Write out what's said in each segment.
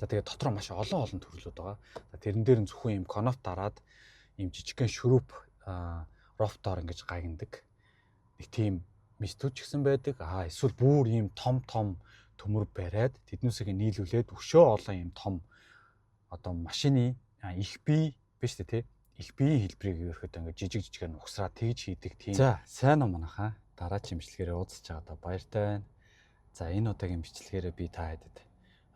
За тэгээд дотроо маш олон төрлүүд байгаа. За тэрэн дээр нь зөвхөн юм конов дараад юм жижигхэн шүрүүп рофтоор ингэж гагнадаг. Нэг тийм мистүүч гэсэн байдаг. Эсвэл бүр ийм том төмөр бариад тэднүүсийг нийлүүлээд өшөө олон ийм том одоо машины их бие биш үү те? Их биеийн хэлбэрийг ерөөхдөө ингээд жижигээр нухсраад тэгж хийдэг тийм. За сайн уу манайхаа. Дараагийн бичлэгээрээ уулзч байгаадаа баяртай байна. За энэ удаагийн бичлэгээрээ би та хэдэд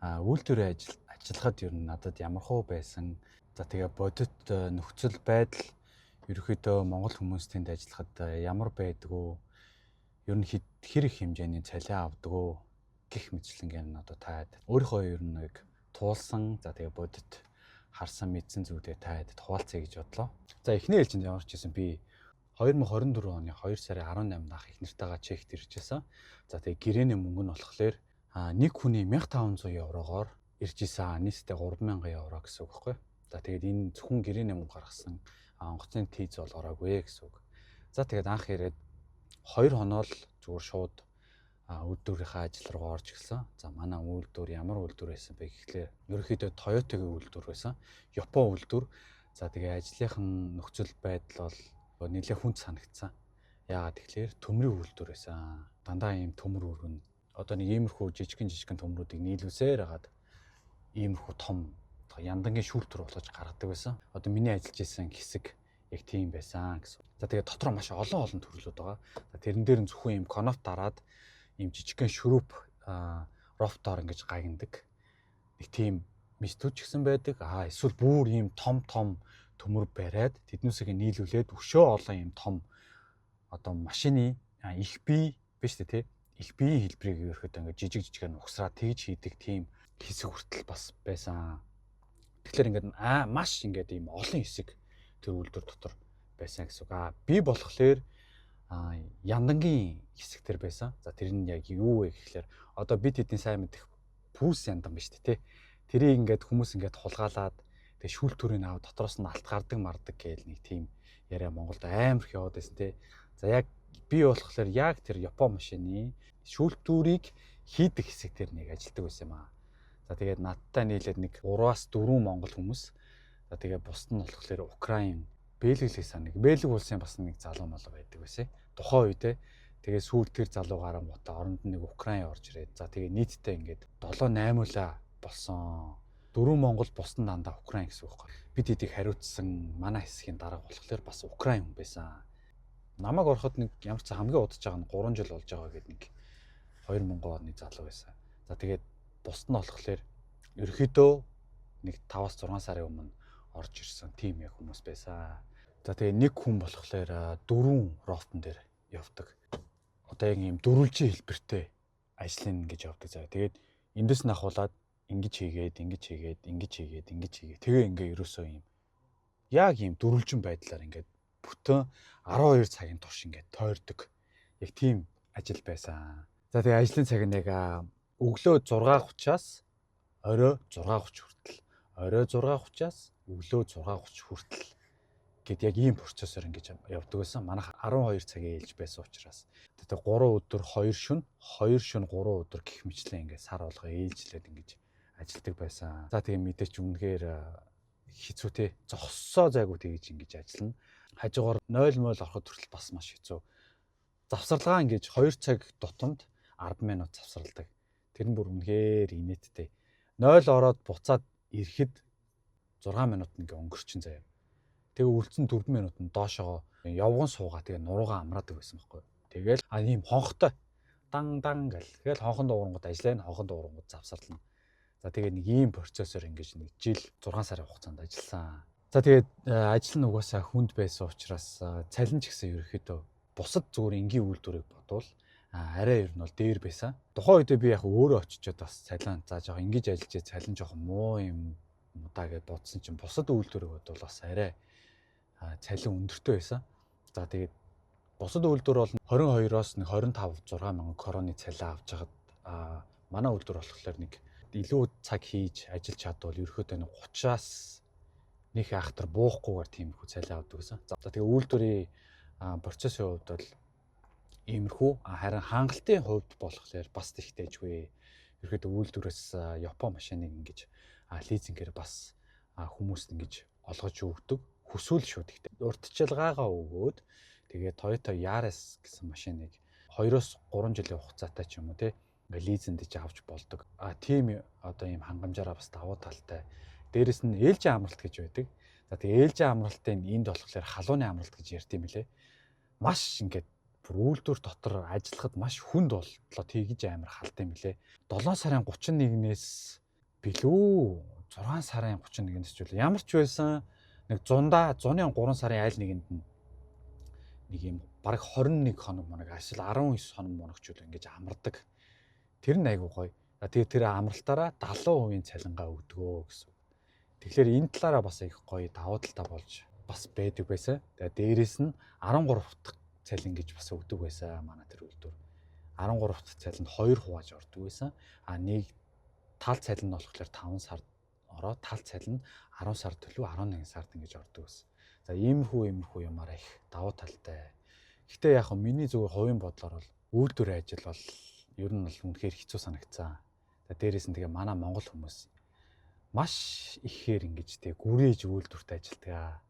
үйлдвэрийн ажиллахад ер нь надад ямархуу байсан. За тэгээ бодит нөхцөл байдал ерөөхдөө монгол хүмүүс тэнд ажиллахад ямар байдгөө ер нь хэр их хэмжээний цалин авдгөө гэх мэтлэнгээр нь одоо та хэдэд өөрийнхөө ер нь нэг туулсан за тэгээ бодит харсан мэдсэн зүйлээ та хэдэд хуваалцъя гэж бодлоо. За эхний ээлжинд ямар ч гэсэн би 2024 оны 2 сарын 18-нд ах их нартайгаа чект иржсэн. За тэгээ гэрээний мөнгө нь болохоор нэг хүний 1500 еврогоор ирж исэн. Нийтдээ 3000 евро гэсэн үг байхгүй. За тэгээд энэ зөвхөн гэрээний мөнгө гаргасан онгоцны тийз бол ороогүй гэсэн үг. За тэгээд анх ирээд 2 хоноо л зүгээр шууд үйлдвэрийнхаа ажил руу орж гэлсэн. За манай үйлдвэр ямар үйлдвэр байсан бэ гэхлээр ерөнхийдөө Toyota-гийн үйлдвэр байсан. Япон үйлдвэр. За тэгээ ажлынхан нөхцөл байдал бол нэлээд хүнд санагдсан. Яагаад тэгэхээр төмрийн үйлдвэр байсан. Дандаа ийм төмөр өргөн одоо нэг иймэрхүү жижигхэн төмрүүдийг нийлүүлсээр хагаад иймэрхүү том яндангийн шүүлтүр болгож гаргадаг байсан. Одоо миний ажиллаж исэн хэсэг яг тийм байсан гэсэн. За тэгээ дотроо маш олон төрлүүд байгаа. За тэрэн дээр нь зөвхөн ийм конов дараад ийм жижигхэн шүрүүп рофтоор ингэж гагнадаг. Нэг тийм мистүүч гэсэн байдаг. Эсвэл бүр ийм том төмөр бариад тэднүүсийг нийлүүлээд өшөө олон ийм том одоо машины их бие биш үү те? Их биеийн хэлбэрийг ерөөхдөө ингээд жижигээр нухсраад тэгж хийдэг тийм хэсэг хүртэл бас байсан. Тэгэхээр ингээд маш ингээд ийм олон хэсэг тэр үйлдвэр дотор байсан гэсэн үг. Би болохоор яндангийн хэсэг төр байсан. За тэр нь яг юу вэ гэхлээр одоо бид хэдийн сайн мэдэх пүүс яндан биш үү те? Тэрийг ингээд хүмүүс ингээд хулгаалаад тэгээ шүүлтүрийг аваад дотроос нь алт гардаг мардаг гээл нэг тийм яриа Монголд амар их яваад байсан те. За яг би болохоор яг тэр Япон машины шүүлтүүрийг хийдэг хэсэг дээр нэг ажилладаг байсан юм аа. За тэгээд надтай нийлээд нэг 3-4 монгол хүмүүс. За тэгээд бусд нь болохоор Украин, Бельгиээс нэг Бельги улсын бас нэг залуу мал байдаг байсан. Тухайн үедээ тэгээд сүүл тэр залуугаараа муута оронд нэг Украин орж ирээд. За тэгээд нийтдээ ингээд 7-8 болсон. 4 монгол бусд нь дандаа Украин гэсэн үг байна. Бид эдийг хариуцсан манай хэсгийн дарга болохоор бас Украин хүн байсан. Намайг ороход нэг ямар ч хамгийн удаж байгаа нь 3 жил болж байгаа гэдэг нэг 2000 оны залуу байсан. За тэгээд бусд нь болохоор ерөөхдөө нэг 5-6 сарын өмнө орж ирсэн тийм яг хүмүүс байсан. За тэгээд нэг хүн болохоор 4 рофтон дээр явдаг. Одоо яг ийм дөрвөлжин хэлбэртэй ажиллана гэж явдаг. За тэгээд эндээс нь ахуулаад ингэж хийгээд тэгээ ингээ ерөөсөө ийм яг ийм дөрвөлжин байдлаар ингээд бүтэн 12 цагийн турш ингээд тойрдог. Яг тийм ажил байсан. За тэгээ ажлын цаг нь яг өглөө 6:30-аас орой 6:30 хүртэл. Орой 6:30-аас өглөө 6:30 хүртэл гэд яг ийм процессор ингэж явдаг байсан. Манайх 12 цагийн ээлж байсан учраас. Тэгээ 3 өдөр 2 шөнө 3 өдөр гэх мэтлэн ингээд сар болгоо ээлжлээд ингэж ажилдаг байсан. За тэгээ мэдээч үнэхээр хэцүү те. Зогссоо зайгүй тэгж ингэж ажиллана. Хажуугаар 0-0 ороход хүртэл бас маш хэцүү. Завсарлагаа ингэж 2 цаг тутамд 10 минут завсарладаг. Тэр нь бүр үнэхээр инээдтэй. 0 ороод буцаад ирэхэд 6 минут ингээ өнгөрчин заяа. Тэгээ үлдсэн 4 минутанд доошоо явган суугаа тэгээ нуруугаа амраадаг байсан байхгүй. Тэгээл ийм хонхтой дан гэл. Тэгэл хонхон дуурангууд ажиллана, хонхон дуурангууд завсарлана. За тэгээ нэг ийм процессор ингэж нэг жил 6 сарын хугацаанд ажилласан. За тэгээд ажил нь угаасаа хүнд байсан учраас цалин ч гэсэн ерөөхдөө бусад зүгээр энгийн үйлдвэрийг бодвол арай ер нь бол дээр байсан. Тухайн үедээ би яг өөрөө очичоод бас цалин за жоох ингэж ажиллаж цалин жоох муу юм удаа гэж бодсон чинь бусад үйлдвэрийг бодвол бас арай цалин өндөртэй байсан. За тэгээд бусад үйлдвэр бол 22-оос нэг 25-6 мянган короны цалин авч хагаад манай үйлдвэр болохоор нэг илүү цаг хийж ажиллаж чадвал ерөөхдөө нэг 30-аас нэг ахтар буухгүйгээр тиймэрхүү цалин авдаг гэсэн. За тэгээ үйлдвэрийн процессын хувьд бол иймэрхүү харин хангалтын хувьд болохоор бас ихтэйжгүй. Ерөөхдөө үйлдвэрээс Япон машиныг ингэж лизингээр бас хүмүүст ингэж олгож өгдөг. Хүсвэл шууд ихтэй. Урьдчилгаагаа өгөөд тэгээд Toyota Yaris гэсэн машиныг 2-3 жилийн хугацаатай ч юм уу те лизэнд иж авч болдог. Тийм одоо ийм хангамжаараа бас давуу талтай. Дээрэс нь ээлжийн амралт гэж байдаг. За тэгээ ээлжийн амралтын энд болохоор халууны амралт гэж ярьд юм лээ. Маш ингээд бүр үйлдвэр дотор ажиллахад маш хүнд боллоо тэгж амар халт юм лээ. 7 сарын 31-ээс билүү 6 сарын 31-ээс ч үл ямар ч байсан нэг 100-3 сарын айл нэгэнд нэг юм бараг 21 хоног моног эсвэл 19 хоног моног ч үл ингэж амардаг. Тэр нь айгуу гоё. Тэгээ тэр амралтаараа 70% цалингаа өгдөгөө гэсэн. Тэгэхээр энэ талаараа бас их гоё давуу талтай болж бас байдаг байсан. Тэгээ дээрэс нь 13 дахь цалин гэж бас өгдөг байсан манай тэр үйлдвэр. 13 дахь цалинд 2 хувааж ордог байсан. Нэг тал цалин нь болохоор 5 сард ороод тал цалин 10 сар төлөв 11 сард ингэж ордог байсан. За иймэрхүү юмараа их давуу талтай. Гэхдээ яг миний зүгээр хувийн бодлоор бол үйлдвэрийн ажил бол ер нь бол үнэхээр хэцүү санагцсан. За дээрээс нь тэгээ манай монгол хүмүүс маш ихээр ингэж тэгээ гүрээж үйлдвэрт ажилтгаа.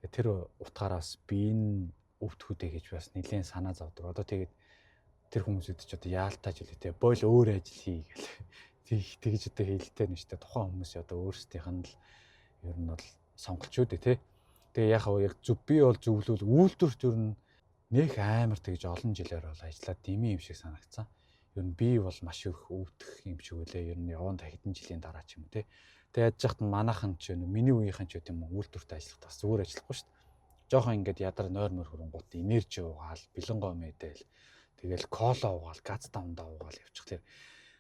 Тэр утгаараас би энэ өвдөхүдээ гэж бас нэлээд санаа зовдөг. Одоо тэгээд тэр хүмүүсүүд ч одоо яалтааж үлээ бойл өөр ажил хий гэл тэгж одоо хэлтэй нь шүү дээ. Тухайн хүмүүс одоо өөрсдийнх нь л ер нь бол сонголч үү дээ тий. Тэгээ яг зөв би бол зөвлөл үйлдвэрт ер нь нэх амар тэгж олон жилээр бол ажиллаад дими юм шиг санагцсан. Ер нь би бол маш их өвдөх юм шиг үлээ. Ер нь яванд хэдэн жилийн дараа ч юм уу тий. Тэгээ яаж яхад манайхан ч миний үеийнхэн ч гэдэм үйлдвэрт ажиллах бас зүгээр ажиллахгүй шүү дээ. Жохон ингээд ядар нойр мөр хөрөнгөт энержи угаал, бэлэнгоо мэдээл, тэгэл кола угаал, газ давндаа угаал явчих тэр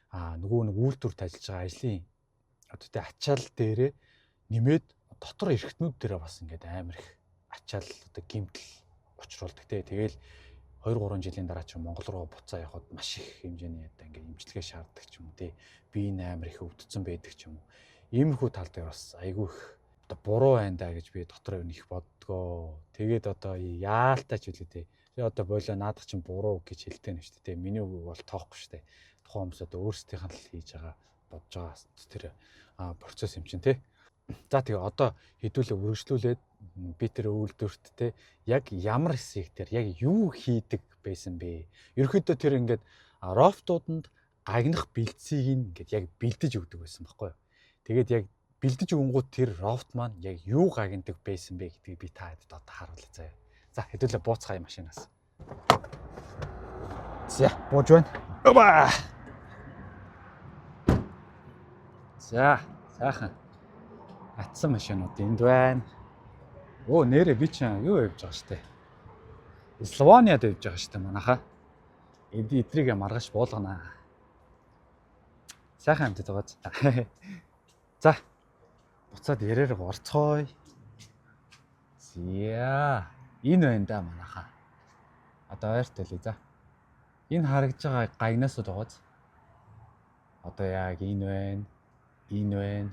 нөгөө нэг үйлдвэрт ажиллаж байгаа ажлын одоо тэ ачаал дээрээ нэмээд дотор эрхтнүүд дээрээ бас ингээд амар их ачаал одоо гимтэл учруулдаг тий. Тэгэл 2-3 жилийн дараа ч Монгол руу буцаа явхад маш их хэмжээний одоо ингээд имчилгээ шаарддаг ч юм уу тий. Би энэ амар их өвдсөн байдаг ч юм уу. Иймэрхүү тал дээр бас айгүй их одоо буруу байна да гэж би дотор их боддгоо. Тэгээд одоо яалтаач үлээ тий. Би одоо болоо наадах чинь буруу гэж хэлдэг нь шүү дээ. Миний үг бол тоохгүй шүү дээ. Тухайн хүмүүс одоо өөрсдийнх нь л хийж байгаа бодож байгаа тэр процесс юм чинь тий. За тэгээ одоо хэдүүлээ үргэлжлүүлээд би тэр үйлдвэрт тий яг ямар хэсэг тэр яг юу хийдэг байсан бэ? Ерөнхийдөө тэр ингээд рофтууданд гагнах бэлтсийг ингээд яг бэлдэж өгдөг байсан байхгүй юу? Тэгээд яг бэлдэж өгөнгүүт тэр рофт маань яг юу гагнадаг байсан бэ гэдгийг би та хэд одоо харуулъя заяа. За хэдүүлээ бууцгаая машинаас. За бууж байна. Опа. За сайхан. Атсан машинууд энд байна. Оо нэрээ би ч юу явж байгаа штэ. Словениад явж байгаа штэ манайхаа. Эдрийг маргаш буулгана. Сайхан амтд байгаа. За буцаад ярээр орцгоё. Зя. Энэ байна да манайхаа. Одоо ойртой лээ за. Энэ харагдж байгаа гагнасууд байгааз. Одоо яг энэ байна. Энэ байна.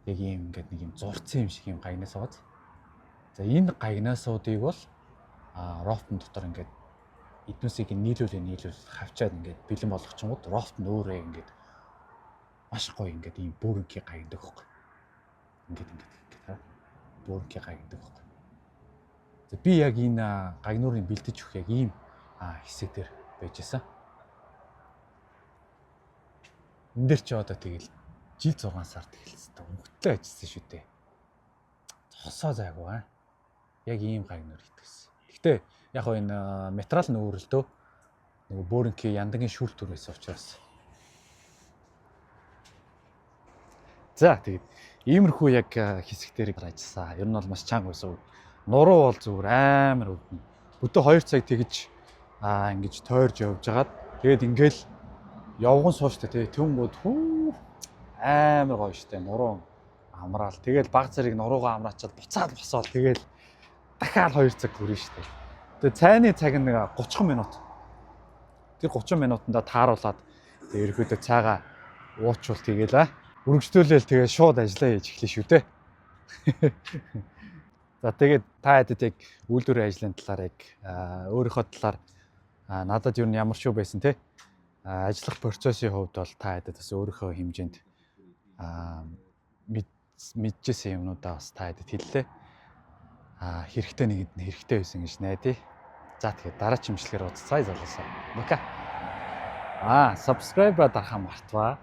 Яг юм ингээд нэг юм зурцсан юм шиг юм гагнаас байгааз. За энэ гагнаасуудыг бол рофтн дотор ингээд эднүсийг нийлүүл хавчаад ингээд бэлэн болгочингууд рофтн өөрөө ингээд маш гоё ингээд ийм бүрэнхий гагнадаг хөөх. Ингээд бүрэнхий гагнадаг хөөх. За би яг энэ гагнуурыг бэлдэж өгөх яг ийм хэсэг дээр байжсэн. Энд дэр чи одоо тэгэл жил 6 сард эхэлсэн. Өнгөтэй ажилласан шүү дээ. Цосоо зайгүй яг ийм гагнур итгэсэн. Гэхдээ яг энэ материал нь өөрлөлтөө нөгөө бөөрөнхий яндагийн шүүлтүр байсан учраас. За тэгээд иймэрхүү яг хэсэг дээр ажилласан. Ер нь бол маш чанга байсан. Нуруу бол зүгээр амар өвдөн. Өдөө 2 цаг тэгж ингэж тойрж явж хагаад тэгээд ингээл явган сууштай тий тэнгууд амар гоё штэ нуруу амраал. Тэгэл баг зэрэг нуруугаа амраачаад буцаад босоол. Тэгэл дахиад 2 цаг хүрнэ штэ. Тэгээ цайны цаг нь 30 минут. Тэр 30 минутанда тааруулаад тэгээ ерөөдөө цайгаа уучвал тэгээл үргэлжлүүлээл тэгээ шууд ажиллаа хийж эхлэв шүү дээ. За тэгээд та хэдэд яг үйлдвэрийн ажлын талаар яг өөрийнхөө талаар надад юу ямар шүү байсан те. Ажиллах процессын хувьд бол та хэдэд бас өөрийнхөө хэмжээнд мэдчихсэн юмнуудаа бас та хэдэд хэллээ. Хэрэгтэй нэгэд нь хэрэгтэй байсан гэж найдаа. За тэгэхээр дараагийн имжлэгээр уулзцаая залуусаа. Бака. Subscribe дарахаа мартваа.